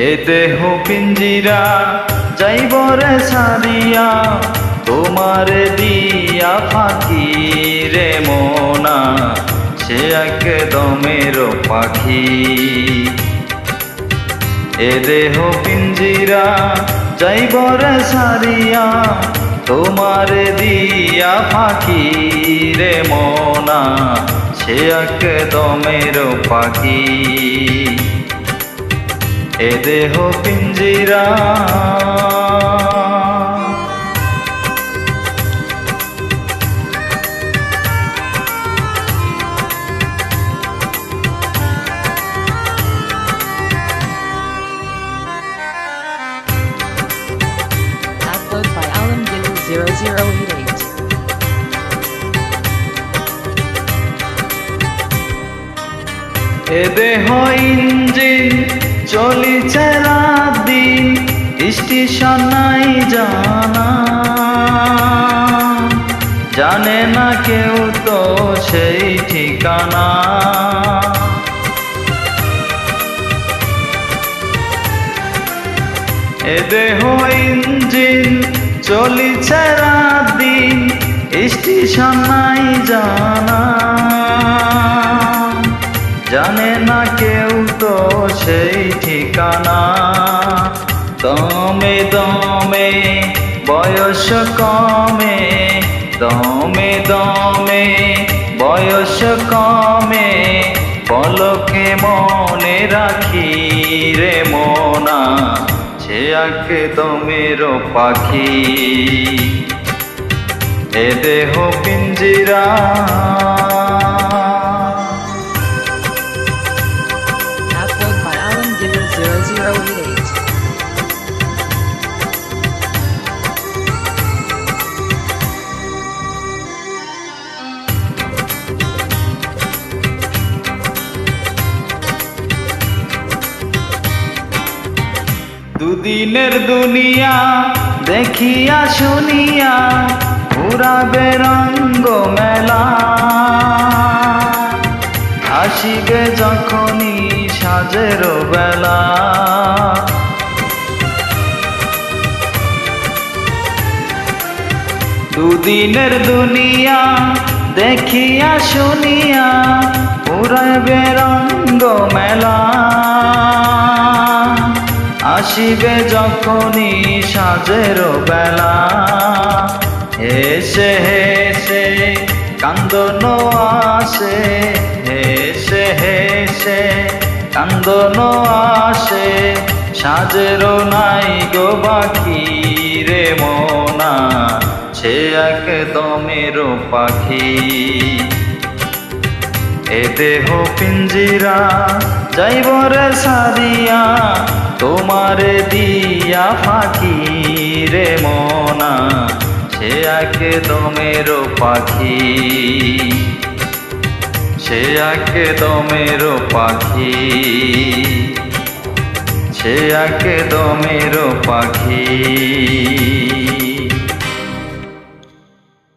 এ দেহ পিঞ্জিরা যাইবরে সারিয়া, তোমারে দিয়া ফাঁকি রে মোনা, সে একদমের পাখি। এ দেহ পিঞ্জিরা যাইবরে সারিয়া, তোমারে দিয়া ফাঁকি রে মোনা, সে একদমের পাখি। এ দেহ পিঞ্জিরা Upload by Alamgir 0088. এ দেহ ইঞ্জিন চলিছে রাত দিন, স্টেশন নাই জানা, জানে না কেউ তো সেই ঠিকানা। এ দেহ ইঞ্জিন চলিছে রাত দিন, স্টেশন নাই জানা, জানে না কেউ তো সেই ঠিকানা। দমে দমে বয়স কমে, দমে দমে বয়স কমে, পলকে মনে রাখি রে মোনা, সে একদমের পাখি। এ দেহ পিঞ্জিরা Upload by Alamgir 0088. দুদিনের দুনিয়া দেখিয়া শুনিয়া, ঘুরাবে রঙ্গ মেলা, আসিবে যখনই সাজের বেলা। দুদিনের দুনিয়া দেখিয়া শুনিয়া, ঘুরাবে রঙ্গ মেলা, আসিবে যখনই সাজের বেলা। হেসে হেসে কান্দন আসে, হেসে হেসে কান্দন আসে, সাজের নাই গো বাকি রে মোনা, সে একদমের পাখি। এ দেহ পিঞ্জিরা যাইবরে সারিয়া, তোমারে দিয়া ফাঁকি রে মোনা, সে একদমের পাখি, সে একদমের পাখি, সে একদমের পাখি।